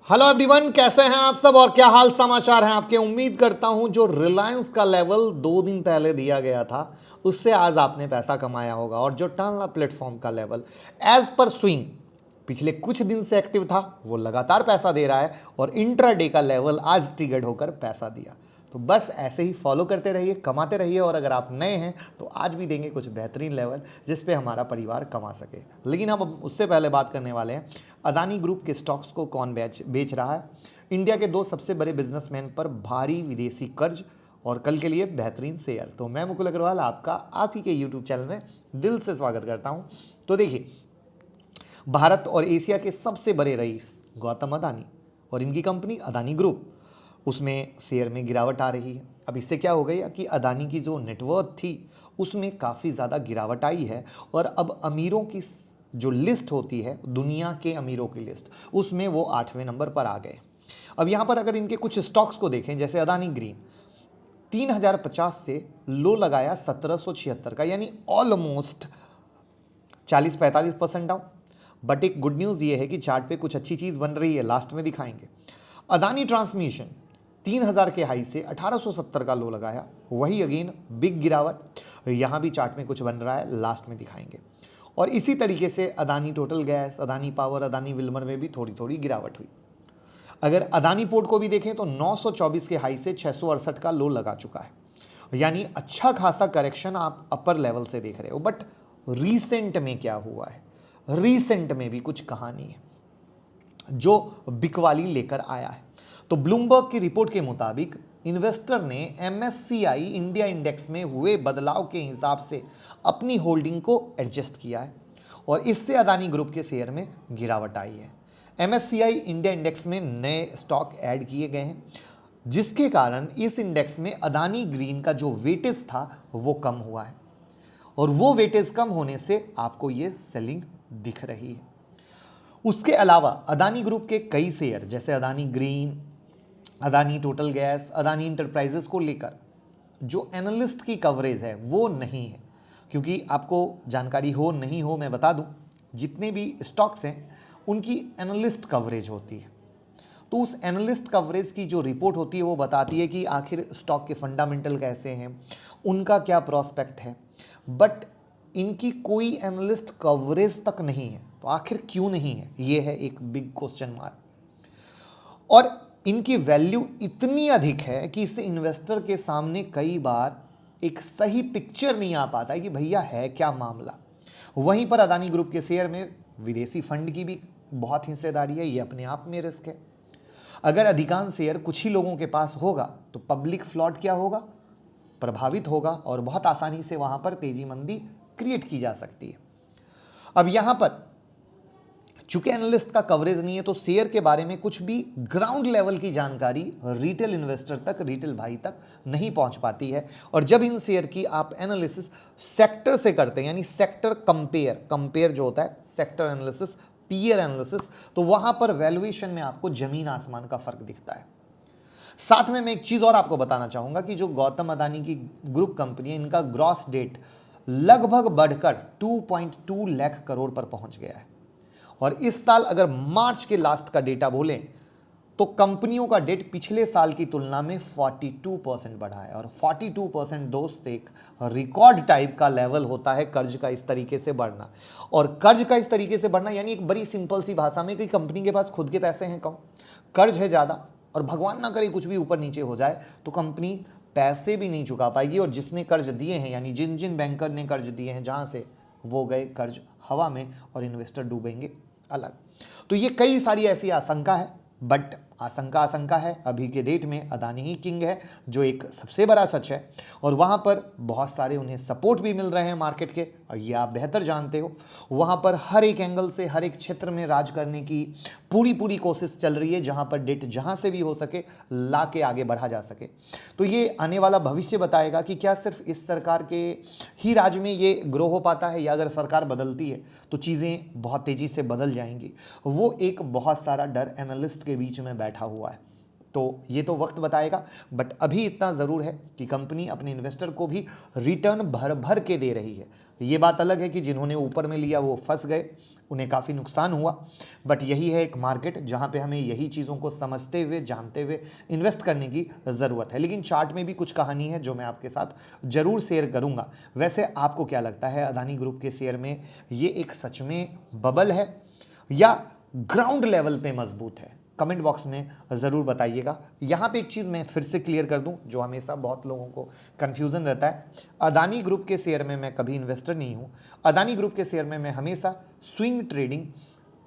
Hello everyone, कैसे हैं आप सब और क्या हाल समाचार हैं आपके। उम्मीद करता हूं जो रिलायंस का लेवल 2 दिन पहले दिया गया था उससे आज आपने पैसा कमाया होगा और जो टांला प्लेटफॉर्म का लेवल एज पर स्विंग पिछले कुछ दिन से एक्टिव था वो लगातार पैसा दे रहा है और इंट्राडे का लेवल आज ट्रिगर्ड होकर पैसा दिया। तो बस ऐसे ही फॉलो करते रहिए, कमाते रहिए और अगर आप नए हैं तो आज भी देंगे कुछ बेहतरीन लेवल जिस पे हमारा परिवार कमा सके। लेकिन अब उससे पहले बात करने वाले हैं अदानी ग्रुप के स्टॉक्स को कौन बेच रहा है, इंडिया के दो सबसे बड़े बिजनेसमैन पर भारी विदेशी कर्ज और कल के लिए बेहतरीन शेयर। तो मैं मुकुल अग्रवाल आपका आप ही के यूट्यूब चैनल में दिल से स्वागत करता हूं। तो देखिए, भारत और एशिया के सबसे बड़े रईस गौतम अदानी और इनकी कंपनी अदानी ग्रुप, उसमें शेयर में गिरावट आ रही है। अब इससे क्या हो गया कि अदानी की जो नेटवर्थ थी उसमें काफ़ी ज़्यादा गिरावट आई है और अब अमीरों की जो लिस्ट होती है, दुनिया के अमीरों की लिस्ट, उसमें वो 8वें नंबर पर आ गए। अब यहाँ पर अगर इनके कुछ स्टॉक्स को देखें, जैसे अदानी ग्रीन 3050 से लो लगाया 1776 का, यानी ऑलमोस्ट 40-45% डाउन। बट एक गुड न्यूज़ ये है कि चार्ट पे कुछ अच्छी चीज़ बन रही है, लास्ट में दिखाएंगे। अदानी ट्रांसमिशन 3000 के हाई से 1870 का लो लगाया, वही अगेन बिग गिरावट, यहाँ भी चार्ट में कुछ बन रहा है, लास्ट में दिखाएंगे। और इसी तरीके से Adani total gas, Adani power, Adani Wilmer में भी थोड़ी थोड़ी गिरावट हुई। अगर अदानी पोर्ट को भी देखें तो 924 के हाई से 668 का लो लगा चुका है, यानी अच्छा खासा करेक्शन आप अपर लेवल से देख रहे हो। बट रीसेंट में क्या हुआ है, रीसेंट में भी कुछ कहानी है जो बिकवाली लेकर आया है। तो ब्लूमबर्ग की रिपोर्ट के मुताबिक इन्वेस्टर ने एमएससीआई इंडिया इंडेक्स में हुए बदलाव के हिसाब से अपनी होल्डिंग को एडजस्ट किया है और इससे अदानी ग्रुप के शेयर में गिरावट आई है। एमएससीआई इंडिया इंडेक्स में नए स्टॉक ऐड किए गए हैं जिसके कारण इस इंडेक्स में अदानी ग्रीन का जो वेटेज था वो कम हुआ है और वो वेटेज कम होने से आपको ये सेलिंग दिख रही है। उसके अलावा अदानी ग्रुप के कई शेयर जैसे Adani green, Adani total gas, Adani enterprises को लेकर जो एनालिस्ट की कवरेज है वो नहीं है। क्योंकि आपको जानकारी हो नहीं हो मैं बता दूं, जितने भी स्टॉक्स हैं उनकी एनालिस्ट कवरेज होती है। तो उस एनालिस्ट कवरेज की जो रिपोर्ट होती है वो बताती है कि आखिर स्टॉक के फंडामेंटल कैसे हैं, उनका क्या प्रॉस्पेक्ट है। बट इनकी कोई एनालिस्ट कवरेज तक नहीं है, तो आखिर क्यों नहीं है, ये है एक बिग क्वेश्चन मार्क। और इनकी वैल्यू इतनी अधिक है कि इससे इन्वेस्टर के सामने कई बार एक सही पिक्चर नहीं आ पाता है कि भैया है क्या मामला। वहीं पर अदानी ग्रुप के शेयर में विदेशी फंड की भी बहुत हिस्सेदारी है, ये अपने आप में रिस्क है। अगर अधिकांश शेयर कुछ ही लोगों के पास होगा तो पब्लिक फ्लॉट क्या होगा, प्रभावित होगा और बहुत आसानी से वहां पर तेजी मंदी क्रिएट की जा सकती है। अब यहां पर चूंकि एनालिस्ट का कवरेज नहीं है तो शेयर के बारे में कुछ भी ग्राउंड लेवल की जानकारी रिटेल इन्वेस्टर तक, रिटेल भाई तक नहीं पहुंच पाती है। और जब इन शेयर की आप एनालिसिस सेक्टर से करते हैं, यानी सेक्टर कंपेयर जो होता है, सेक्टर एनालिसिस, पीयर एनालिसिस, तो वहां पर वैल्यूएशन में आपको जमीन आसमान का फर्क दिखता है। साथ में मैं एक चीज और आपको बताना चाहूंगा कि जो गौतम अदानी की ग्रुप कंपनी है, इनका ग्रॉस डेट लगभग बढ़कर 2.2 लाख करोड़ पर पहुंच गया है। और इस साल अगर मार्च के लास्ट का डेटा बोलें तो कंपनियों का डेट पिछले साल की तुलना में 42% बढ़ा है। और 42% दोस्त एक रिकॉर्ड टाइप का लेवल होता है कर्ज का इस तरीके से बढ़ना। और कर्ज का इस तरीके से बढ़ना यानी एक बड़ी सिंपल सी भाषा में कि कंपनी के पास खुद के पैसे हैं कम, कर्ज है ज़्यादा, और भगवान ना करे कुछ भी ऊपर नीचे हो जाए तो कंपनी पैसे भी नहीं चुका पाएगी। और जिसने कर्ज दिए हैं, यानी जिन जिन बैंकर ने कर्ज दिए हैं, जहाँ से वो गए कर्ज हवा में और इन्वेस्टर डूबेंगे अलग। तो ये कई सारी ऐसी आशंका है, बट आशंका है, अभी के डेट में अदानी ही किंग है जो एक सबसे बड़ा सच है। और वहाँ पर बहुत सारे उन्हें सपोर्ट भी मिल रहे हैं मार्केट के, और ये आप बेहतर जानते हो। वहाँ पर हर एक एंगल से हर एक क्षेत्र में राज करने की पूरी कोशिश चल रही है, जहाँ पर डेट जहाँ से भी हो सके ला के आगे बढ़ा जा सके। तो ये आने वाला भविष्य बताएगा कि क्या सिर्फ इस सरकार के ही राज में ये ग्रो हो पाता है, या अगर सरकार बदलती है तो चीज़ें बहुत तेज़ी से बदल जाएंगी। वो एक बहुत सारा डर एनालिस्ट के बीच में बैठा हुआ है। तो ये तो वक्त बताएगा, बट अभी इतना ज़रूर है कि कंपनी अपने इन्वेस्टर को भी रिटर्न भर भर के दे रही है। ये बात अलग है कि जिन्होंने ऊपर में लिया वो फंस गए, उन्हें काफ़ी नुकसान हुआ, बट यही है एक मार्केट जहाँ पे हमें यही चीज़ों को समझते हुए जानते हुए इन्वेस्ट करने की ज़रूरत है। लेकिन चार्ट में भी कुछ कहानी है जो मैं आपके साथ ज़रूर शेयर करूँगा। वैसे आपको क्या लगता है, अदानी ग्रुप के शेयर में ये एक सच में बबल है या ग्राउंड लेवल पे मजबूत है? कमेंट बॉक्स में ज़रूर बताइएगा। यहाँ पे एक चीज़ मैं फिर से क्लियर कर दूं जो हमेशा बहुत लोगों को कन्फ्यूज़न रहता है। अदानी ग्रुप के शेयर में मैं कभी इन्वेस्टर नहीं हूँ। अदानी ग्रुप के शेयर में मैं हमेशा स्विंग ट्रेडिंग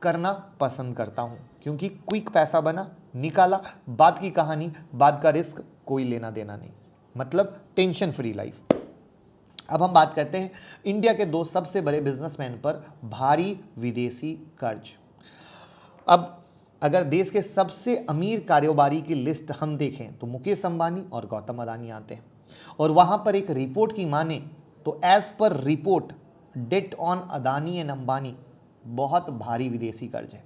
करना पसंद करता हूँ, क्योंकि क्विक पैसा बना निकाला, बाद की कहानी, बाद का रिस्क कोई लेना देना नहीं, मतलब टेंशन फ्री लाइफ। अब हम बात करते हैं इंडिया के दो सबसे बड़े बिजनेसमैन पर भारी विदेशी कर्ज। अब अगर देश के सबसे अमीर कारोबारी की लिस्ट हम देखें तो मुकेश अंबानी और गौतम अदानी आते हैं, और वहां पर एक रिपोर्ट की माने तो as per report date on Adani and Ambani बहुत भारी विदेशी कर्ज है,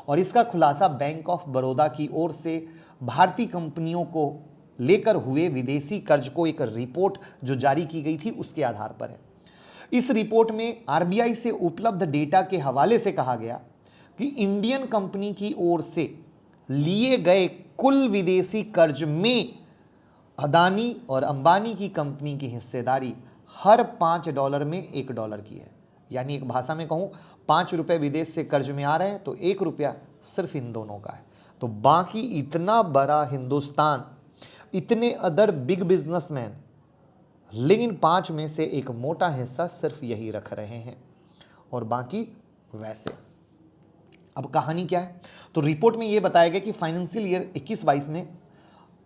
और इसका खुलासा बैंक ऑफ बड़ौदा की ओर से भारतीय कंपनियों को लेकर हुए विदेशी कर्ज को एक रिपोर्ट जो जारी की गई थी उसके आधार पर है। इस रिपोर्ट में आरबीआई से उपलब्ध डेटा के हवाले से कहा गया कि इंडियन कंपनी की ओर से लिए गए कुल विदेशी कर्ज में अदानी और अंबानी की कंपनी की हिस्सेदारी हर $5 में $1 की है। यानी एक भाषा में कहूं, ₹5 विदेश से कर्ज में आ रहे हैं तो ₹1 सिर्फ इन दोनों का है। तो बाकी इतना बड़ा हिंदुस्तान, इतने अदर बिग बिजनेसमैन, लेकिन 5 में से एक मोटा हिस्सा सिर्फ यही रख रहे हैं और बाकी वैसे। अब कहानी क्या है, तो रिपोर्ट में यह बताया गया कि फाइनेंशियल ईयर 21-22 में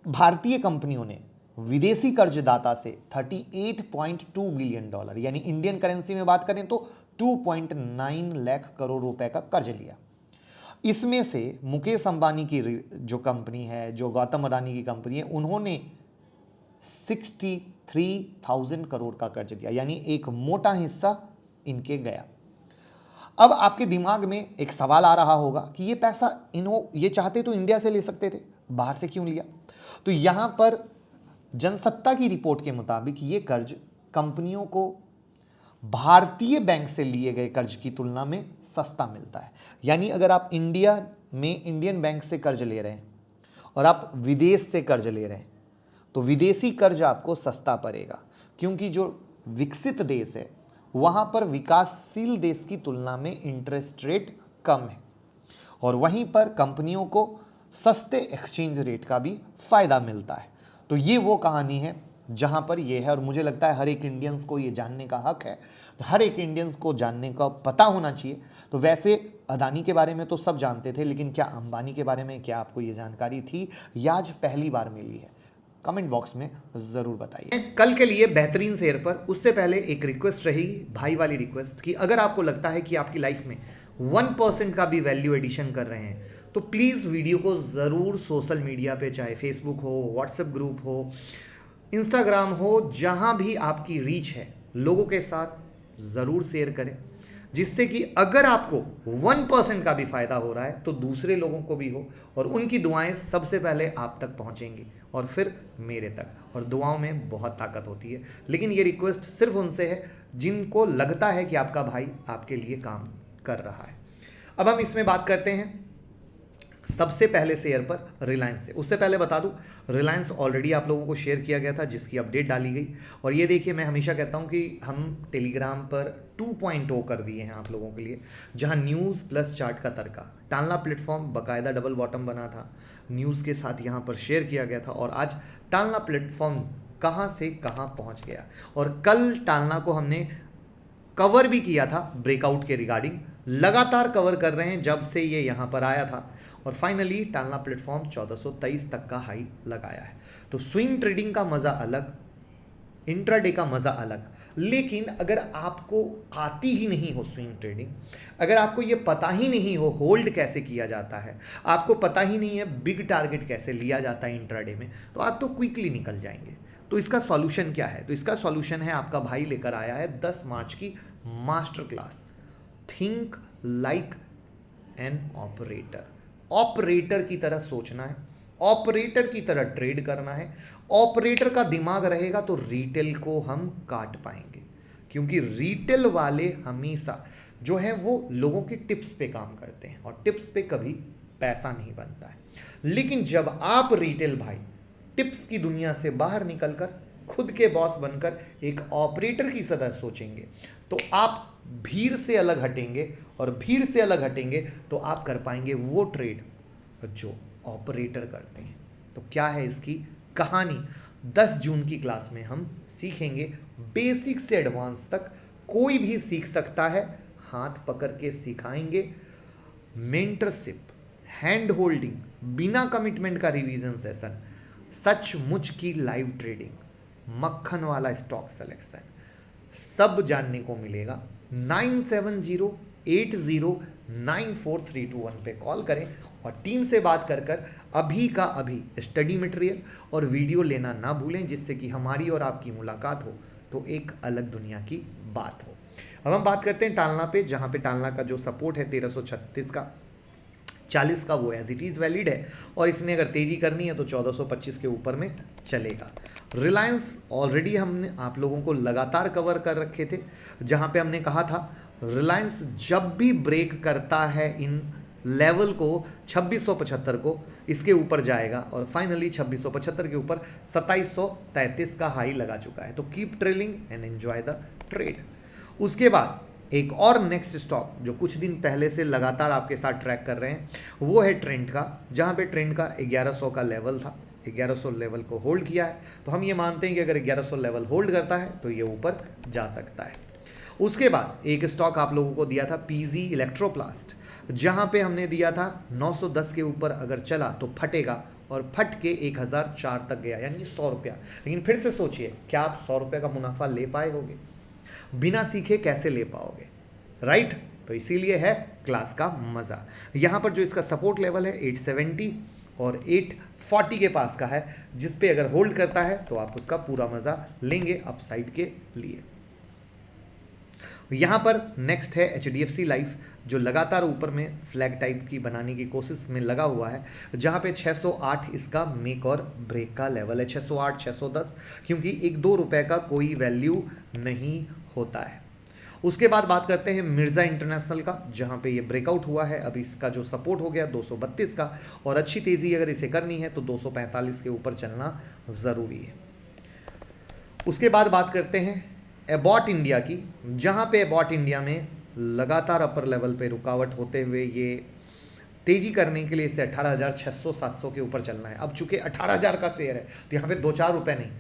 भारतीय कंपनियों ने विदेशी कर्जदाता से $38.2 बिलियन, यानी इंडियन करेंसी में बात करें तो 2.9 लाख करोड़ रुपए का कर्ज लिया। इसमें से मुकेश अंबानी की जो कंपनी है, जो गौतम अडानी की कंपनी है, उन्होंने 63,000 करोड़ का कर्ज लिया, यानी एक मोटा हिस्सा इनके गया। अब आपके दिमाग में एक सवाल आ रहा होगा कि ये पैसा ये चाहते तो इंडिया से ले सकते थे, बाहर से क्यों लिया? तो यहां पर जनसत्ता की रिपोर्ट के मुताबिक ये कर्ज कंपनियों को भारतीय बैंक से लिए गए कर्ज की तुलना में सस्ता मिलता है। यानी अगर आप इंडिया में इंडियन बैंक से कर्ज ले रहे हैं और आप विदेश से कर्ज ले रहे हैं तो विदेशी कर्ज आपको सस्ता पड़ेगा, क्योंकि जो विकसित देश है वहां पर विकासशील देश की तुलना में इंटरेस्ट रेट कम है, और वहीं पर कंपनियों को सस्ते एक्सचेंज रेट का भी फायदा मिलता है। तो ये वो कहानी है जहां पर ये है, और मुझे लगता है हर एक इंडियंस को ये जानने का हक है, हर एक इंडियंस को जानने का पता होना चाहिए। तो वैसे अदानी के बारे में तो सब जानते थे, लेकिन क्या अंबानी के बारे में क्या आपको ये जानकारी थी या आज पहली बार मिली है? कमेंट बॉक्स में ज़रूर बताइए। कल के लिए बेहतरीन शेयर पर उससे पहले एक रिक्वेस्ट रहेगी, भाई वाली रिक्वेस्ट, कि अगर आपको लगता है कि आपकी लाइफ में 1% का भी वैल्यू एडिशन कर रहे हैं तो प्लीज़ वीडियो को ज़रूर सोशल मीडिया पे, चाहे फेसबुक हो, व्हाट्सएप ग्रुप हो, इंस्टाग्राम हो, जहाँ भी आपकी रीच है, लोगों के साथ ज़रूर शेयर करें, जिससे कि अगर आपको 1% का भी फायदा हो रहा है तो दूसरे लोगों को भी हो, और उनकी दुआएं सबसे पहले आप तक पहुंचेंगी और फिर मेरे तक, और दुआओं में बहुत ताकत होती है। लेकिन ये रिक्वेस्ट सिर्फ उनसे है जिनको लगता है कि आपका भाई आपके लिए काम कर रहा है। अब हम इसमें बात करते हैं सबसे पहले शेयर पर रिलायंस से। उससे पहले बता दूं, रिलायंस ऑलरेडी आप लोगों को शेयर किया गया था, जिसकी अपडेट डाली गई। और ये देखिए, मैं हमेशा कहता हूं कि हम टेलीग्राम पर 2.0 कर दिए हैं आप लोगों के लिए, जहां न्यूज़ प्लस चार्ट का तड़का। टालना प्लेटफॉर्म बाकायदा डबल बॉटम बना था, न्यूज़ के साथ यहाँ पर शेयर किया गया था, और आज टालना प्लेटफॉर्म कहाँ से कहाँ पहुँच गया। और कल टालना को हमने कवर भी किया था ब्रेकआउट के रिगार्डिंग, लगातार कवर कर रहे हैं जब से ये यहाँ पर आया था, और फाइनली टालना प्लेटफॉर्म 1423 तक का हाई लगाया है। तो स्विंग ट्रेडिंग का मज़ा अलग, इंट्राडे का मज़ा अलग। लेकिन अगर आपको आती ही नहीं हो स्विंग ट्रेडिंग, अगर आपको ये पता ही नहीं हो होल्ड कैसे किया जाता है, आपको पता ही नहीं है बिग टारगेट कैसे लिया जाता है इंट्राडे में, तो आप तो क्विकली निकल जाएंगे। तो इसका सॉल्यूशन क्या है? तो इसका सॉल्यूशन है, आपका भाई लेकर आया है 10 मार्च की master class, think like an operator. Operator की तरह सोचना है, ऑपरेटर की तरह ट्रेड करना है। ऑपरेटर का दिमाग रहेगा तो रिटेल को हम काट पाएंगे, क्योंकि रिटेल वाले हमेशा जो है वो लोगों की टिप्स पे काम करते हैं और टिप्स पे कभी पैसा नहीं बनता है। लेकिन जब आप रिटेल भाई टिप्स की दुनिया से बाहर निकलकर खुद के बॉस बनकर एक ऑपरेटर की तरह सोचेंगे तो आप भीड़ से अलग हटेंगे, और भीड़ से अलग हटेंगे तो आप कर पाएंगे वो ट्रेड जो ऑपरेटर करते हैं। तो क्या है इसकी कहानी, 10 जून की क्लास में हम सीखेंगे। बेसिक से एडवांस तक कोई भी सीख सकता है, हाथ पकड़ के सिखाएंगे। मेंटरशिप, हैंड होल्डिंग, बिना कमिटमेंट का रिवीजन सेशन, सचमुच की लाइव ट्रेडिंग, मक्खन वाला स्टॉक सिलेक्शन, सब जानने को मिलेगा। 9708094321 पे कॉल करें और टीम से बात कर अभी का अभी स्टडी मटेरियल और वीडियो लेना ना भूलें, जिससे कि हमारी और आपकी मुलाकात हो तो एक अलग दुनिया की बात हो। अब हम बात करते हैं टालना पे, जहाँ पे टालना का जो सपोर्ट है 1336 का, 40 का, वो एज इट इज़ वैलिड है और इसने अगर तेजी करनी है तो 1425 के ऊपर में चलेगा। रिलायंस ऑलरेडी हमने आप लोगों को लगातार कवर कर रखे थे, जहाँ पे हमने कहा था रिलायंस जब भी ब्रेक करता है इन लेवल को 2675 को, इसके ऊपर जाएगा और फाइनली 2675 के ऊपर 2733 का हाई लगा चुका है। तो keep trailing and enjoy the trade. उसके बाद एक और नेक्स्ट स्टॉक जो कुछ दिन पहले से लगातार आपके साथ ट्रैक कर रहे हैं वो है ट्रेंड का, जहाँ पे ट्रेंड का 1100 का लेवल था, 1100 लेवल को होल्ड किया है। तो हम ये मानते हैं कि अगर 1100 लेवल होल्ड करता है तो ये ऊपर जा सकता है। उसके बाद एक स्टॉक आप लोगों को दिया था पीजी इलेक्ट्रोप्लास्ट, जहाँ पे हमने दिया था 910 के ऊपर अगर चला तो फटेगा, और फट के 1004 तक गया, यानी 100 रुपया। लेकिन फिर से सोचिए, क्या आप 100 रुपये का मुनाफा ले पाए होगे? बिना सीखे कैसे ले पाओगे, राइट? तो इसीलिए है क्लास का मज़ा। यहाँ पर जो इसका सपोर्ट लेवल है 870 और 840 के पास का है, जिस पे अगर होल्ड करता है तो आप उसका पूरा मज़ा लेंगे अपसाइड के लिए। यहाँ पर नेक्स्ट है HDFC लाइफ, जो लगातार ऊपर में फ्लैग टाइप की बनाने की कोशिश में लगा हुआ है, जहाँ पे 608 इसका मेक और ब्रेक का लेवल है, 608 610, क्योंकि 1-2 रुपए का कोई वैल्यू नहीं होता है। उसके बाद बात करते हैं मिर्ज़ा इंटरनेशनल का, जहाँ पे ये ब्रेकआउट हुआ है। अब इसका जो सपोर्ट हो गया 232 का, और अच्छी तेज़ी अगर इसे करनी है तो 245 के ऊपर चलना ज़रूरी है। उसके बाद बात करते हैं एबॉट इंडिया की, जहाँ पे एबॉट इंडिया में लगातार अपर लेवल पे रुकावट होते हुए ये तेज़ी करने के लिए इसे 18,600-700 के ऊपर चलना है। अब चूंकि 18,000 का शेयर है तो यहाँ पे 2-4 रुपये नहीं,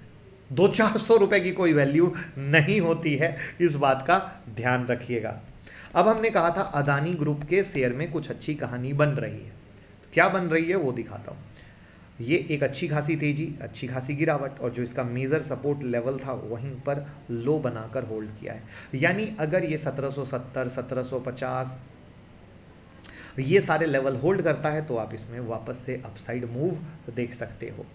200-400 रुपये की कोई वैल्यू नहीं होती है, इस बात का ध्यान रखिएगा। अब हमने कहा था अदानी ग्रुप के शेयर में कुछ अच्छी कहानी बन रही है, क्या बन रही है वो दिखाता हूँ। ये एक अच्छी खासी तेजी, अच्छी खासी गिरावट, और जो इसका मेजर सपोर्ट लेवल था वहीं पर लो बनाकर होल्ड किया है। यानी अगर ये 1770 1750 ये सारे लेवल होल्ड करता है तो आप इसमें वापस से अपसाइड मूव देख सकते हो।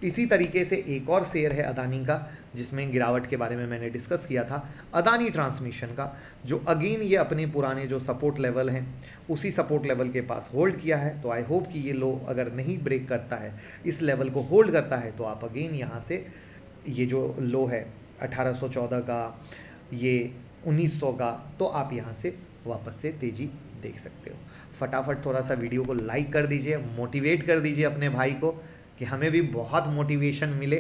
इसी तरीके से एक और शेयर है अदानी का, जिसमें गिरावट के बारे में मैंने डिस्कस किया था, अदानी ट्रांसमिशन का, जो अगेन ये अपने पुराने जो सपोर्ट लेवल हैं उसी सपोर्ट लेवल के पास होल्ड किया है। तो आई होप कि ये लो अगर नहीं ब्रेक करता है, इस लेवल को होल्ड करता है, तो आप अगेन यहाँ से ये जो लो है 1814 का, ये 1900 का, तो आप यहाँ से वापस से तेज़ी देख सकते हो। फटाफट थोड़ा सा वीडियो को लाइक कर दीजिए, मोटिवेट कर दीजिए अपने भाई को कि हमें भी बहुत मोटिवेशन मिले।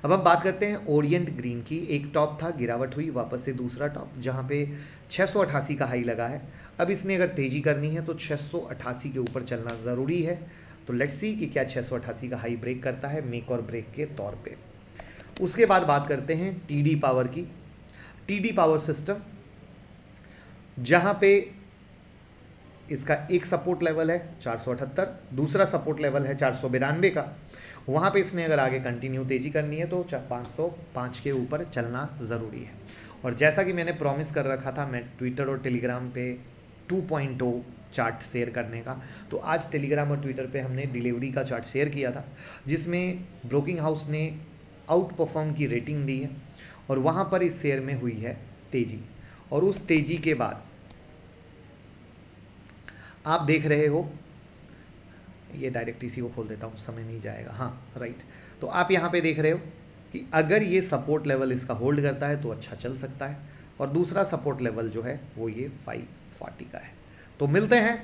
अब हम बात करते हैं ओरिएंट ग्रीन की। एक टॉप था, गिरावट हुई, वापस से दूसरा टॉप, जहाँ पे 688 का हाई लगा है। अब इसने अगर तेज़ी करनी है तो 688 के ऊपर चलना ज़रूरी है। तो लेट्स सी कि क्या 688 का हाई ब्रेक करता है मेक और ब्रेक के तौर पे। उसके बाद बात करते हैं TD पावर की। TD पावर सिस्टम, जहाँ पे इसका एक सपोर्ट लेवल है 478, दूसरा सपोर्ट लेवल है 492 का। वहाँ पे इसने अगर आगे कंटिन्यू तेज़ी करनी है तो 505 के ऊपर चलना ज़रूरी है। और जैसा कि मैंने प्रॉमिस कर रखा था मैं ट्विटर और टेलीग्राम पे 2.0 चार्ट शेयर करने का, तो आज टेलीग्राम और ट्विटर पे हमने डिलीवरी का चार्ट शेयर किया था, जिसमें ब्रोकिंग हाउस ने आउट परफॉर्म की रेटिंग दी है और वहाँ पर इस शेयर में हुई है तेज़ी। और उस तेज़ी के बाद आप देख रहे हो ये डायरेक्ट इसी को खोल देता हूँ, समय नहीं जाएगा। हाँ राइट, तो आप यहाँ पे देख रहे हो कि अगर ये सपोर्ट लेवल इसका होल्ड करता है तो अच्छा चल सकता है, और दूसरा सपोर्ट लेवल जो है वो ये 540 का है। तो मिलते हैं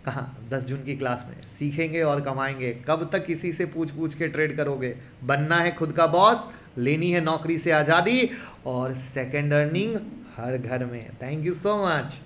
कहाँ, 10 जून की क्लास में। सीखेंगे और कमाएंगे। कब तक किसी से पूछ पूछ के ट्रेड करोगे? बनना है खुद का बॉस, लेनी है नौकरी से आज़ादी, और सेकेंड अर्निंग हर घर में। Thank you so much.